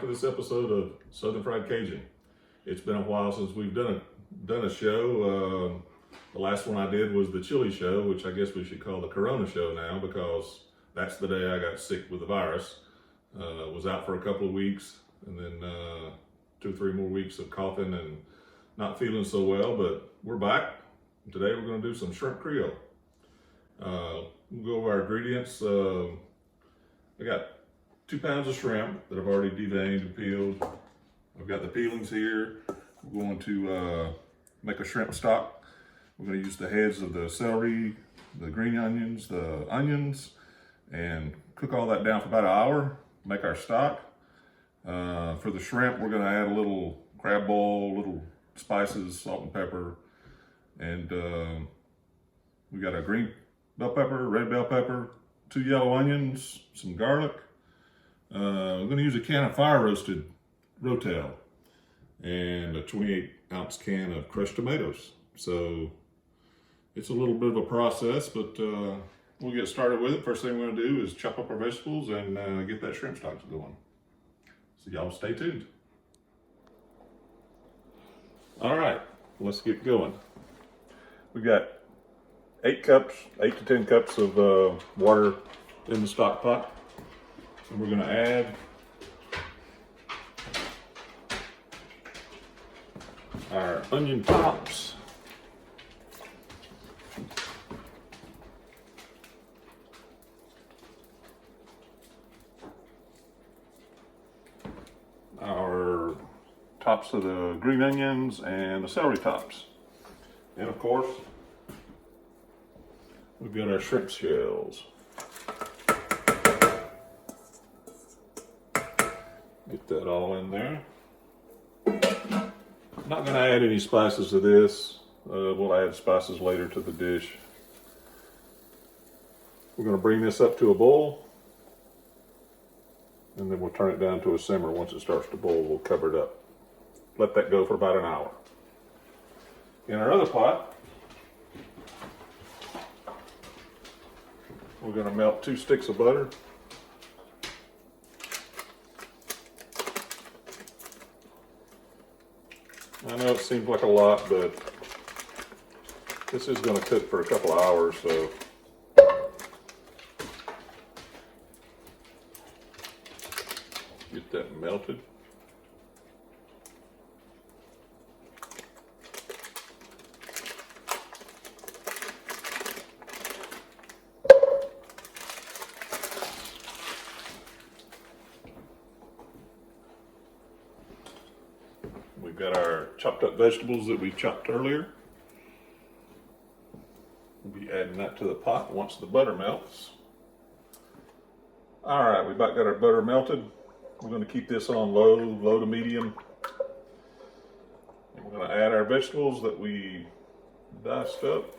to this episode of Southern Fried Cajun. It's been a while since we've done a show. The last one I did was the chili show, which I guess we should call the Corona show now because that's the day I got sick with the virus. Was out for a couple of weeks and then 2 or 3 more weeks of coughing and not feeling so well, but we're back. Today we're going to do some shrimp Creole. We'll go over our ingredients. I got 2 pounds of shrimp that I've already deveined and peeled. I've got the peelings here. We're going to make a shrimp stock. We're going to use the heads of the celery, the green onions, the onions, and cook all that down for about an hour. Make our stock. For the shrimp, we're going to add a little crab boil, little spices, salt and pepper, and we got a green bell pepper, red bell pepper, 2 yellow onions, some garlic. I'm going to use a can of fire roasted rotel and a 28-ounce can of crushed tomatoes. So it's a little bit of a process, but we'll get started with it. First thing we're going to do is chop up our vegetables and get that shrimp stock going. So y'all stay tuned. All right, let's get going. We got 8 to 10 cups of water in the stock pot. And we're going to add our onion tops. Our tops of the green onions and the celery tops. And of course, we've got our shrimp shells. Get that all in there. Not going to add any spices to this. We'll add spices later to the dish. We're going to bring this up to a boil. And then we'll turn it down to a simmer. Once it starts to boil, we'll cover it up. Let that go for about an hour. In our other pot, we're going to melt 2 sticks of butter. I know it seems like a lot, but this is going to cook for a couple of hours, so get that melted. We've got our chopped up vegetables that we chopped earlier. We'll be adding that to the pot once the butter melts. All right, we've about got our butter melted. We're going to keep this on low to medium. And we're going to add our vegetables that we diced up.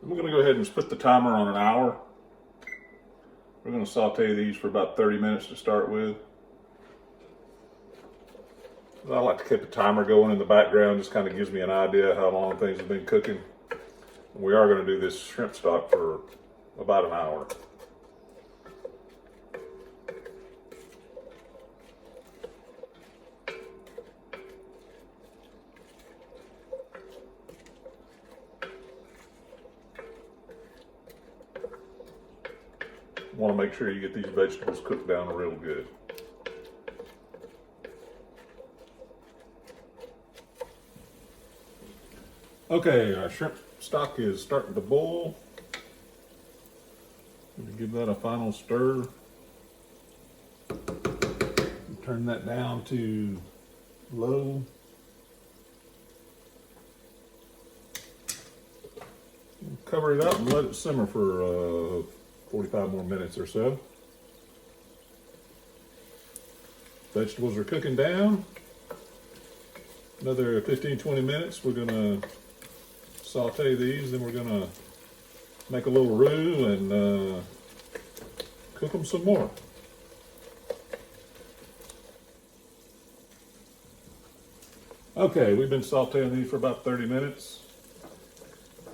We're going to go ahead and put the timer on an hour. We're going to saute these for about 30 minutes to start with. I like to keep the timer going in the background, just kind of gives me an idea how long things have been cooking. We are going to do this shrimp stock for about an hour. Want to make sure you get these vegetables cooked down real good. Okay, our shrimp stock is starting to boil. Give that a final stir. Turn that down to low. Cover it up and let it simmer for 45 more minutes or so. Vegetables are cooking down. Another 15-20 minutes. We're gonna saute these, then we're gonna make a little roux and cook them some more. Okay, we've been sauteing these for about 30 minutes.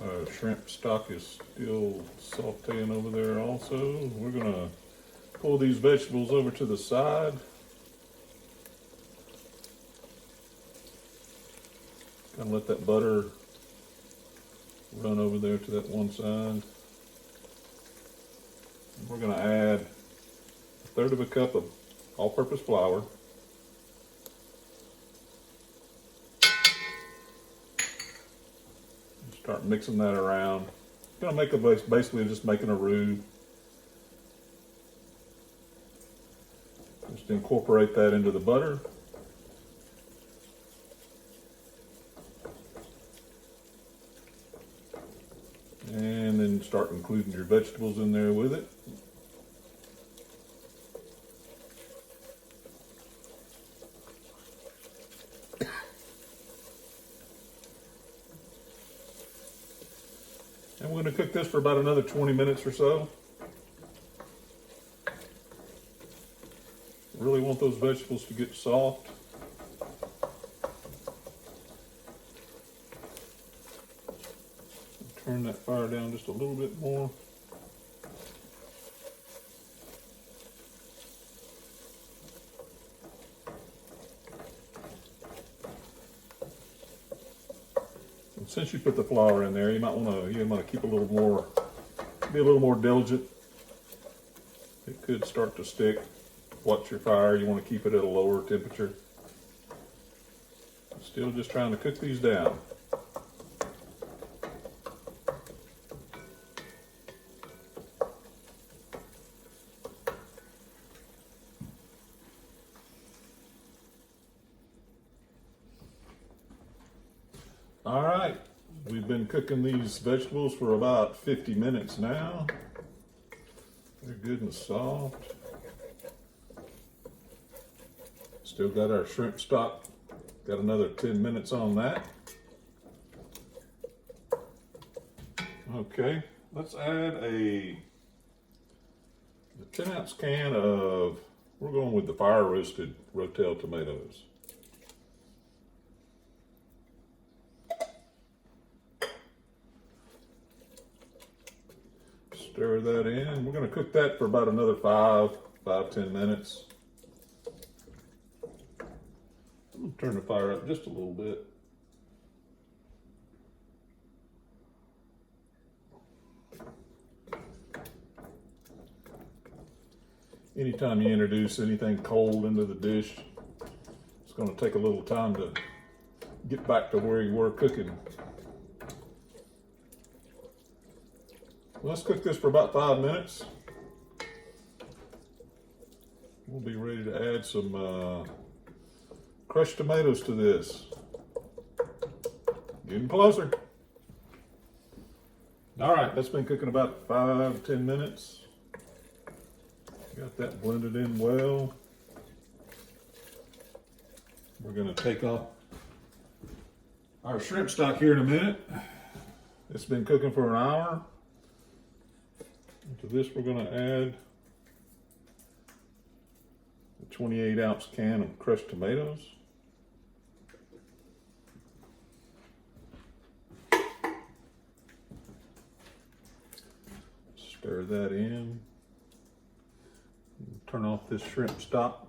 Our shrimp stock is still sauteing over there also. We're gonna pull these vegetables over to the side. Kind of let that butter run over there to that one side. And we're gonna add 1/3 of a cup of all-purpose flour. Start mixing that around. Gonna make a basically just making a roux. Just incorporate that into the butter. And then start including your vegetables in there with it. And we're going to cook this for about another 20 minutes or so. Really want those vegetables to get soft. Turn that fire down just a little bit more. Since you put the flour in there, you might want to keep a little more, be a little more diligent. It could start to stick. Watch your fire. You want to keep it at a lower temperature. Still just trying to cook these down. All right, we've been cooking these vegetables for about 50 minutes now. They're good and soft. Still got our shrimp stock. Got another 10 minutes on that. Okay, let's add a 10-ounce can of, we're going with the fire roasted rotel tomatoes. Stir that in. We're going to cook that for about another 5-10 minutes. I'm going to turn the fire up just a little bit. Anytime you introduce anything cold into the dish, it's going to take a little time to get back to where you were cooking. Let's cook this for about 5 minutes. We'll be ready to add some crushed tomatoes to this. Getting closer. All right, that's been cooking about 5-10 minutes. Got that blended in well. We're going to take off our shrimp stock here in a minute. It's been cooking for an hour. To this, we're going to add a 28-ounce can of crushed tomatoes. Stir that in. Turn off this shrimp stock.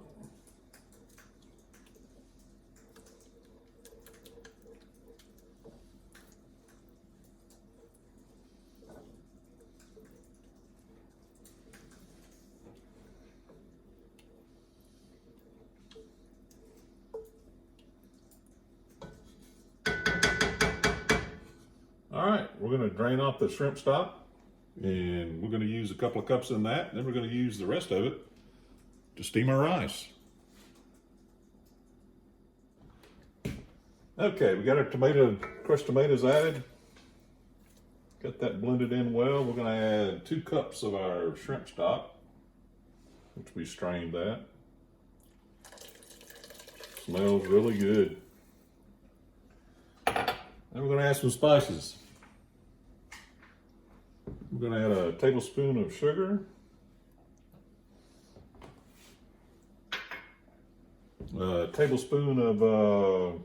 All right, we're going to drain off the shrimp stock, and we're going to use a couple of cups in that, and then we're going to use the rest of it to steam our rice. Okay, we got our crushed tomatoes added. Got that blended in well. We're going to add 2 cups of our shrimp stock, which we strained that. Smells really good. Then we're going to add some spices. We're going to add a tablespoon of sugar, A tablespoon of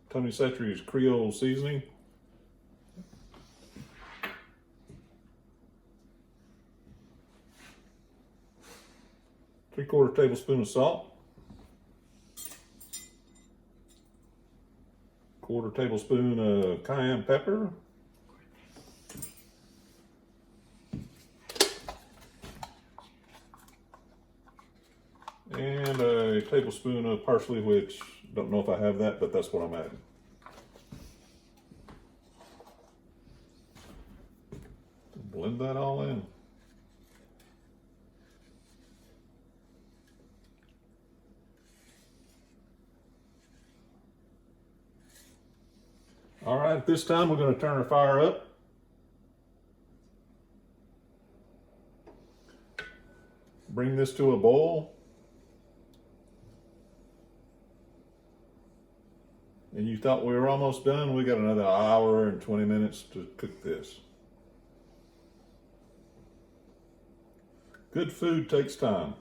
Tony Chachere's Creole seasoning. Three-quarter tablespoon of salt. Quarter tablespoon of cayenne pepper. And a tablespoon of parsley, which don't know if I have that, but that's what I'm adding. Blend that all in. All right, this time we're going to turn our fire up. Bring this to a boil. And you thought we were almost done? We got another hour and 20 minutes to cook this. Good food takes time.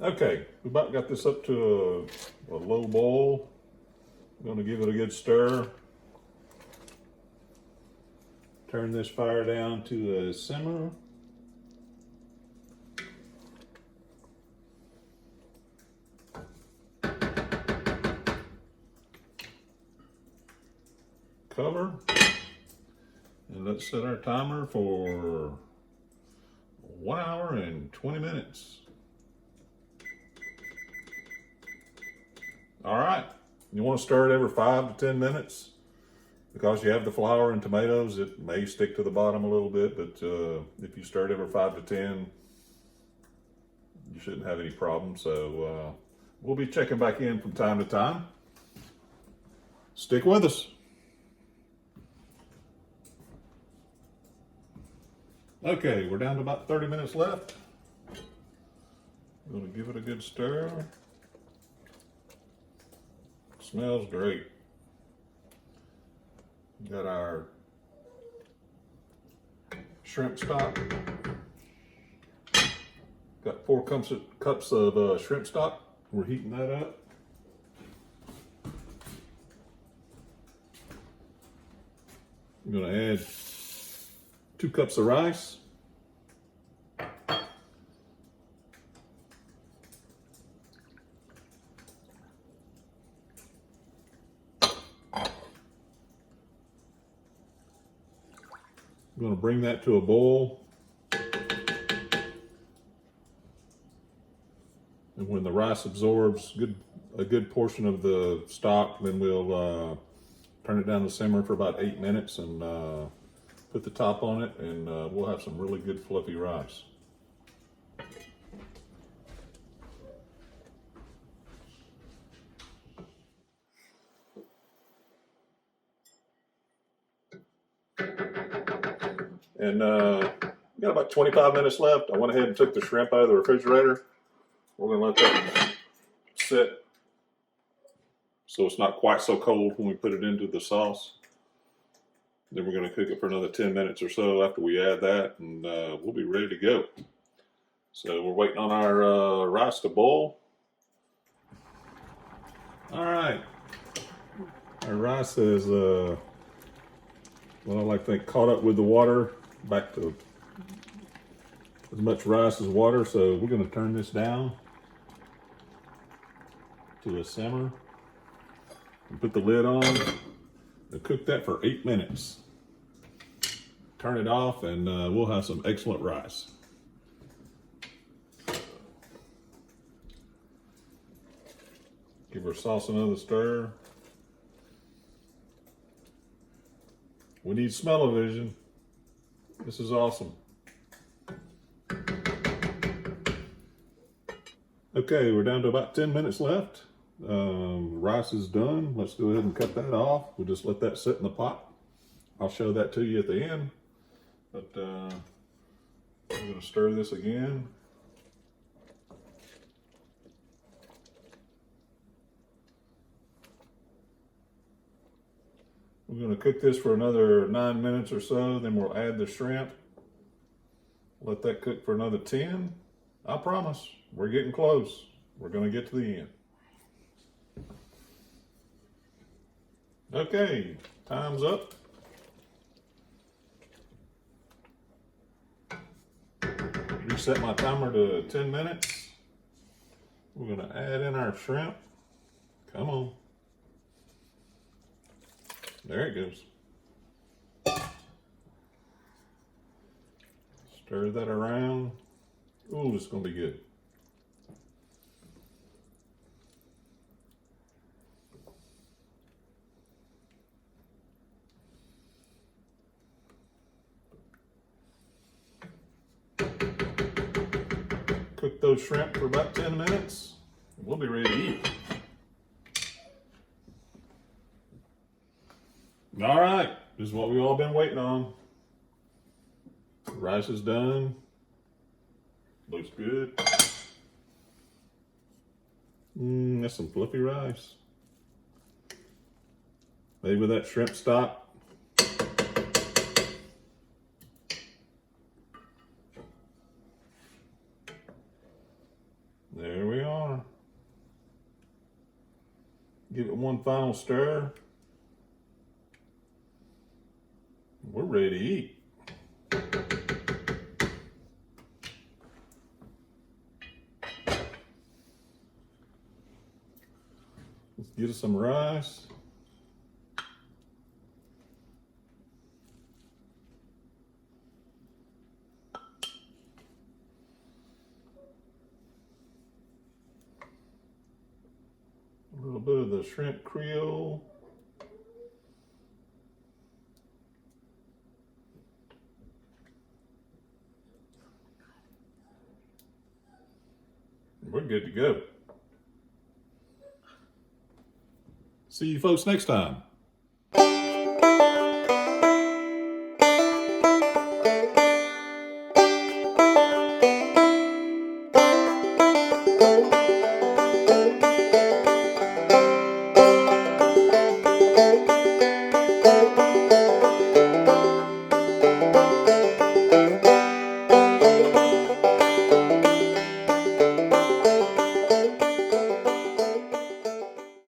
Okay, we about got this up to a low boil. I'm going to give it a good stir. Turn this fire down to a simmer. Cover. And let's set our timer for 1 hour and 20 minutes. All right, you want to stir it every 5 to 10 minutes. Because you have the flour and tomatoes, it may stick to the bottom a little bit, but if you stir it every 5 to 10, you shouldn't have any problems. So we'll be checking back in from time to time. Stick with us. Okay, we're down to about 30 minutes left. I'm going to give it a good stir. Smells great. Got our shrimp stock. Got 4 cups of shrimp stock. We're heating that up. I'm going to add 2 cups of rice. I'm going to bring that to a boil. And when the rice absorbs a good portion of the stock, then we'll turn it down to simmer for about 8 minutes and put the top on it, and we'll have some really good fluffy rice. And we got about 25 minutes left. I went ahead and took the shrimp out of the refrigerator. We're going to let that sit so it's not quite so cold when we put it into the sauce. Then we're going to cook it for another 10 minutes or so after we add that, and we'll be ready to go. So we're waiting on our rice to boil. All right. Our rice is, what I like to think, caught up with the water, back to as much rice as water. So we're going to turn this down to a simmer and put the lid on and cook that for 8 minutes. Turn it off and we'll have some excellent rice. Give our sauce another stir. We need smell-o-vision. This is awesome. Okay, we're down to about 10 minutes left. Rice is done. Let's go ahead and cut that off. We'll just let that sit in the pot. I'll show that to you at the end. But I'm going to stir this again. We're going to cook this for another 9 minutes or so, then we'll add the shrimp. Let that cook for another 10. I promise, we're getting close. We're going to get to the end. Okay, time's up. Reset my timer to 10 minutes. We're going to add in our shrimp. Come on. There it goes. Stir that around. Ooh, it's going to be good. Cook those shrimp for about 10 minutes. We'll be ready to eat. All right, this is what we've all been waiting on. The rice is done. Looks good. That's some fluffy rice. Maybe with that shrimp stock. There we are. Give it one final stir. We're ready to eat. Let's get us some rice. A little bit of the shrimp Creole. We're good to go. See you folks next time.